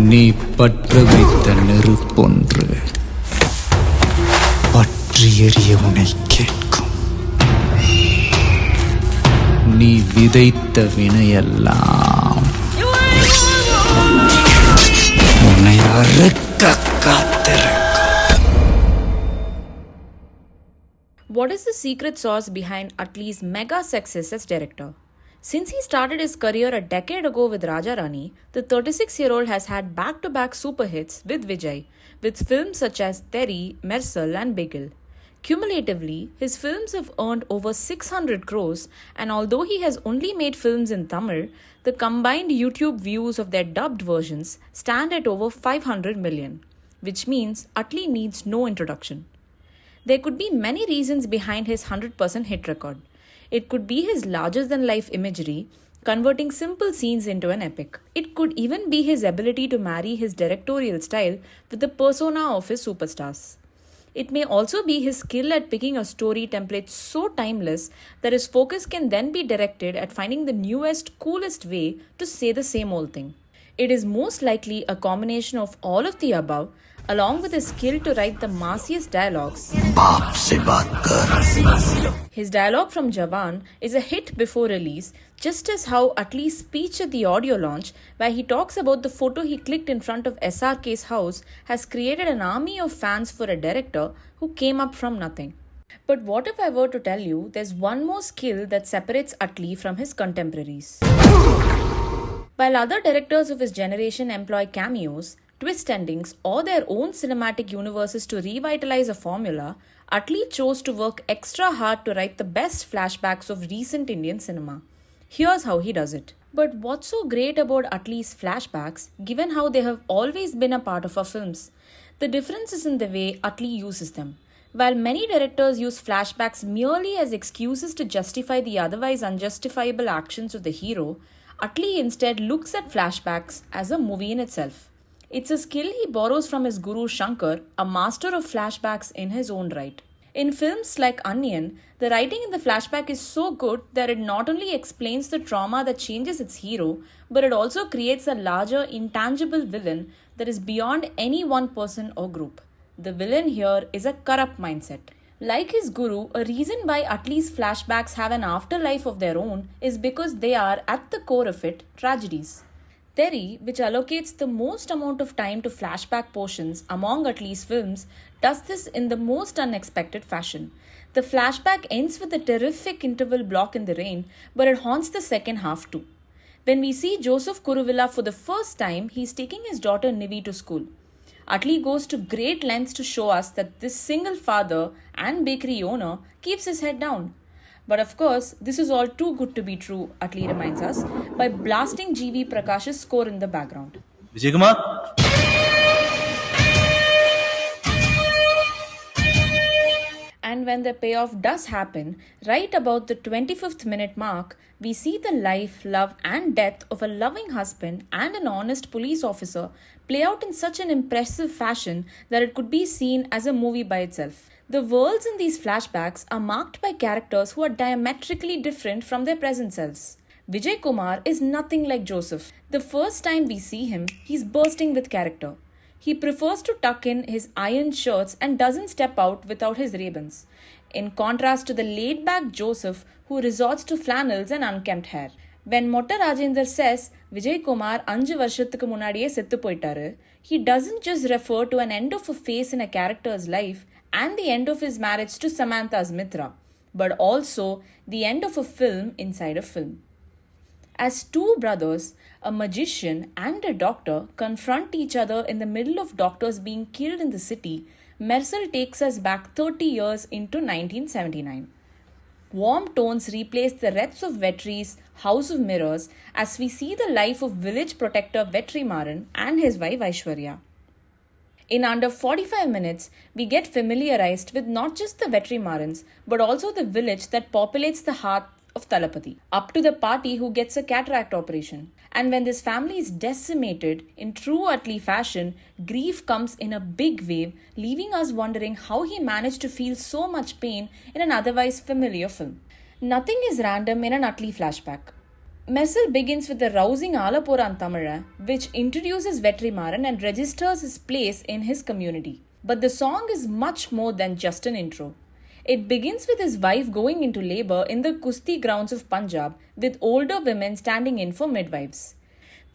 நீ பற்ற வைத்த நெருப்பொன்று பற்றி எறிய உன்னை கேட்கும். நீ விதைத்த வினையெல்லாம் உன்னை அறுக்க காத்திருக்கும். What is the secret sauce behind Atlee's mega success as director? Since he started his career a decade ago with Raja Rani, the 36-year-old has had back-to-back super hits with Vijay, with films such as Teri, Mersal and Bigil. Cumulatively, his films have earned over 600 crores, and although he has only made films in Tamil, the combined YouTube views of their dubbed versions stand at over 500 million, which means Atlee needs no introduction. There could be many reasons behind his 100% hit record. It could be his larger-than-life imagery, converting simple scenes into an epic. It could even be his ability to marry his directorial style with the persona of his superstars. It may also be his skill at picking a story template so timeless that his focus can then be directed at finding the newest, coolest way to say the same old thing. It is most likely a combination of all of the above, along with his skill to write the massiest dialogues. बाप से बात कर. His dialogue from Jawan is a hit before release, just as how Atlee's speech at the audio launch, where he talks about the photo he clicked in front of SRK's house, has created an army of fans for a director who came up from nothing. But what if I were to tell you there's one more skill that separates Atlee from his contemporaries? While other directors of his generation employ cameos, twist endings, or their own cinematic universes to revitalize a formula, Atlee chose to work extra hard to write the best flashbacks of recent Indian cinema. Here's how he does it. But what's so great about Atlee's flashbacks, given how they have always been a part of our films? The difference is in the way Atlee uses them. While many directors use flashbacks merely as excuses to justify the otherwise unjustifiable actions of the hero, Atlee instead looks at flashbacks as a movie in itself. It's a skill he borrows from his guru Shankar, a master of flashbacks in his own right. In films like Onion, the writing in the flashback is so good that it not only explains the trauma that changes its hero, but it also creates a larger, intangible villain that is beyond any one person or group. The villain here is a corrupt mindset. Like his guru, a reason why Atlee's flashbacks have an afterlife of their own is because they are, at the core of it, tragedies. Teri, which allocates the most amount of time to flashback portions among Atlee's films, does this in the most unexpected fashion. The flashback ends with a terrific interval block in the rain, but it haunts the second half too. When we see Joseph Kuruvilla for the first time, he's taking his daughter Nivi to school. Atlee goes to great lengths to show us that this single father and bakery owner keeps his head down. But of course, this is all too good to be true, Atlee reminds us, by blasting G.V. Prakash's score in the background. Vijay Kumar? And when the payoff does happen, right about the 25th minute mark, we see the life, love and death of a loving husband and an honest police officer play out in such an impressive fashion that it could be seen as a movie by itself. The worlds in these flashbacks are marked by characters who are diametrically different from their present selves. Vijay Kumar is nothing like Joseph. The first time we see him, he's bursting with character. He prefers to tuck in his iron shirts and doesn't step out without his ribbons, in contrast to the laid-back Joseph who resorts to flannels and unkempt hair. When Motta Rajendra says Vijay Kumar 5 வருஷத்துக்கு முன்னாடியே செத்து போயிட்டாரு, he doesn't just refer to an end of a phase in a character's life and the end of his marriage to Samantha's Mitra, but also the end of a film inside a film. As two brothers, a magician and a doctor confront each other in the middle of doctors being killed in the city, Mersal takes us back 30 years into 1979. Warm tones replace the wreaths of Vetri's House of Mirrors as we see the life of village protector Vetrimaaran and his wife Aishwarya. In under 45 minutes, we get familiarized with not just the Vetrimaarans, but also the village that populates the heart of Talapati, up to the party who gets a cataract operation. And when this family is decimated, in true Atlee fashion, grief comes in a big wave, leaving us wondering how he managed to feel so much pain in an otherwise familiar film. Nothing is random in an Atlee flashback. Messel begins with a rousing Alapuran Tamara, which introduces Vetrimaaran and registers his place in his community. But the song is much more than just an intro. It begins with his wife going into labor in the Kusti grounds of Punjab, with older women standing in for midwives.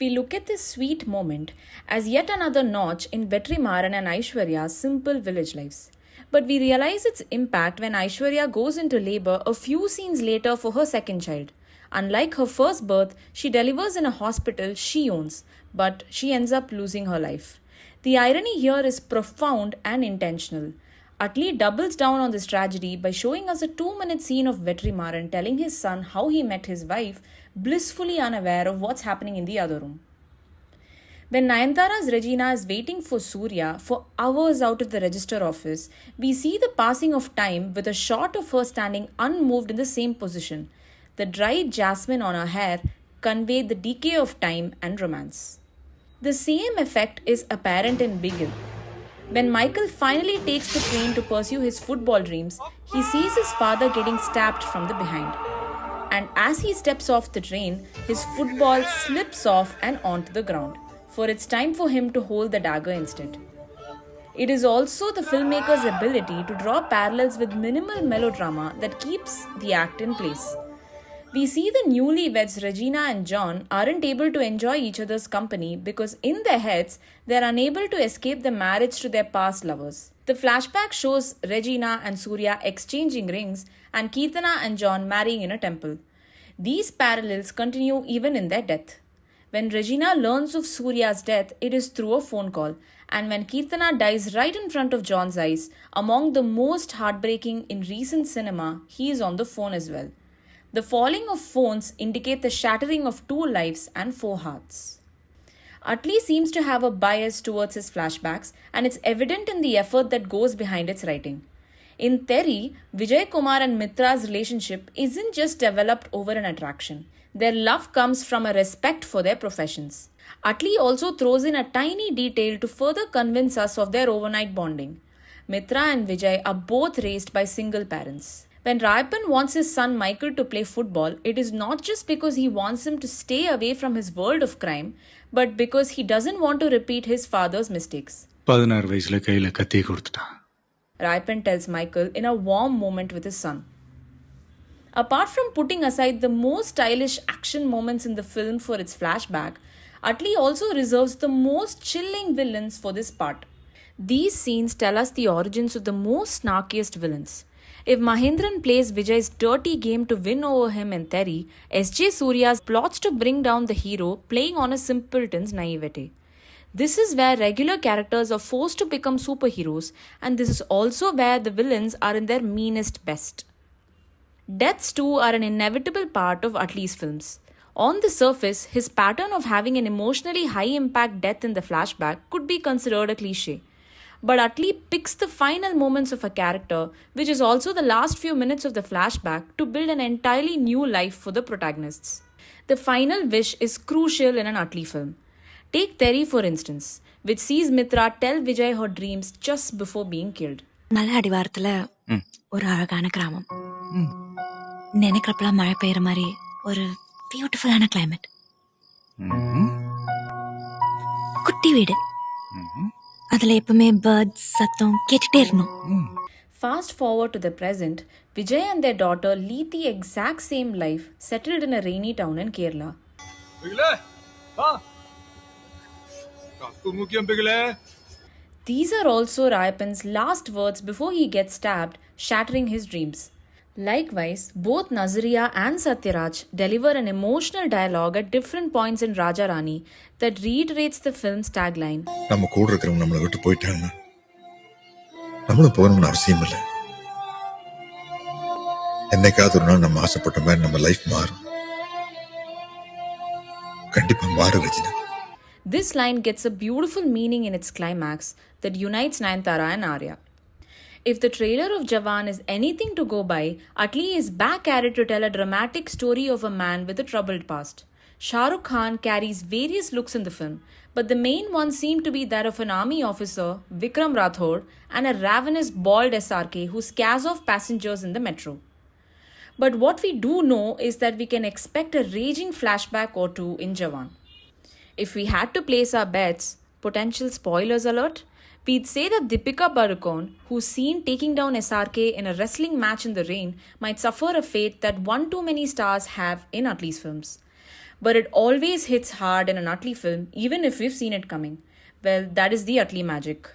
We look at this sweet moment as yet another notch in Vetrimaaran and Aishwarya's simple village lives. But we realize its impact when Aishwarya goes into labor a few scenes later for her second child. Unlike her first birth, she delivers in a hospital she owns, but she ends up losing her life. The irony here is profound and intentional. Atlee doubles down on this tragedy by showing us a 2-minute scene of Vetrimaaran telling his son how he met his wife, blissfully unaware of what's happening in the other room. When Nayanthara's Regina is waiting for Surya for hours out of the register office, we see the passing of time with a shot of her standing unmoved in the same position. The dried jasmine on her hair conveyed the decay of time and romance. The same effect is apparent in Bigil. When Michael finally takes the train to pursue his football dreams, he sees his father getting stabbed from the behind. And as he steps off the train, his football slips off and onto the ground, for it's time for him to hold the dagger instead. It is also the filmmaker's ability to draw parallels with minimal melodrama that keeps the act in place. We see the newlyweds Regina and John aren't able to enjoy each other's company because in their heads they are unable to escape the marriage to their past lovers. The flashback shows Regina and Surya exchanging rings and Kirtana and John marrying in a temple. These parallels continue even in their death. When Regina learns of Surya's death, it is through a phone call, and when Kirtana dies right in front of John's eyes, among the most heartbreaking in recent cinema, he is on the phone as well. The falling of phones indicate the shattering of 2 lives and 4 hearts. Atlee seems to have a bias towards his flashbacks, and it's evident in the effort that goes behind its writing. In Teri, Vijay Kumar and Mitra's relationship isn't just developed over an attraction. Their love comes from a respect for their professions. Atlee also throws in a tiny detail to further convince us of their overnight bonding. Mitra and Vijay are both raised by single parents. When Rayapan wants his son Michael to play football, it is not just because he wants him to stay away from his world of crime, but because he doesn't want to repeat his father's mistakes. 16 வயசுல கையில கத்தி கொடுத்துட்டான். Rayapan tells Michael in a warm moment with his son. Apart from putting aside the most stylish action moments in the film for its flashback, Atlee also reserves the most chilling villains for this part. These scenes tell us the origins of the most snarkiest villains. If Mahendran plays Vijay's dirty game to win over him in Teri, S.J. Surya plots to bring down the hero playing on a simpleton's naivete. This is where regular characters are forced to become superheroes, and this is also where the villains are in their meanest best. Deaths too are an inevitable part of Atlee's films. On the surface, his pattern of having an emotionally high-impact death in the flashback could be considered a cliché. But Atlee picks the final moments of a character, which is also the last few minutes of the flashback, to build an entirely new life for the protagonists. The final wish is crucial in an Atlee film. Take Teri for instance, which sees Mitra tell Vijay her dreams just before being killed. மலை அடிவாரத்துல ஒரு அழகான கிராமம், நினைக்கிறப்பெல்லாம் மழை பெய்யற மாதிரி ஒரு பியூட்டிஃபுல்லான climate, குட்டி வீடு, அதுல எப்பவுமே பேர்ட்ஸ் சத்தம் கேட்டுட்டே இருக்கணும். Fast forward to the present, Vijay and their daughter lead the exact same life, settled in a rainy town in Kerala. These are also Rayapan's last words before he gets stabbed, shattering his dreams. Likewise, both Nazariya and Satyaraj deliver an emotional dialogue at different points in Raja Rani that reiterates the film's tagline. நம்ம கூட இருக்கிறவங்க நம்மளை விட்டு போயிட்டாங்கன்னா நம்மளும் போகணும்னு அவசியம் இல்லை. என்னைக்காவது ஒரு நாள் நம்ம ஆசைப்பட்ட மாதிரி நம்ம லைஃப் மாறும். கண்டிப்பா மாறும் Rajina. This line gets a beautiful meaning in its climax that unites Nayanthara and Arya. If the trailer of Jawan is anything to go by, Atlee is back at it to tell a dramatic story of a man with a troubled past. Shah Rukh carries various looks in the film, but the main ones seem to be that of an army officer, Vikram Rathod, and a ravenous bald SRK who scares off passengers in the metro. But what we do know is that we can expect a raging flashback or two in Jawan. If we had to place our bets, potential spoilers alert, we'd say that Deepika Padukone, who's seen taking down SRK in a wrestling match in the rain, might suffer a fate that one too many stars have in Atlee's films. But it always hits hard in an Atlee film, even if we've seen it coming. Well, that is the Atlee magic.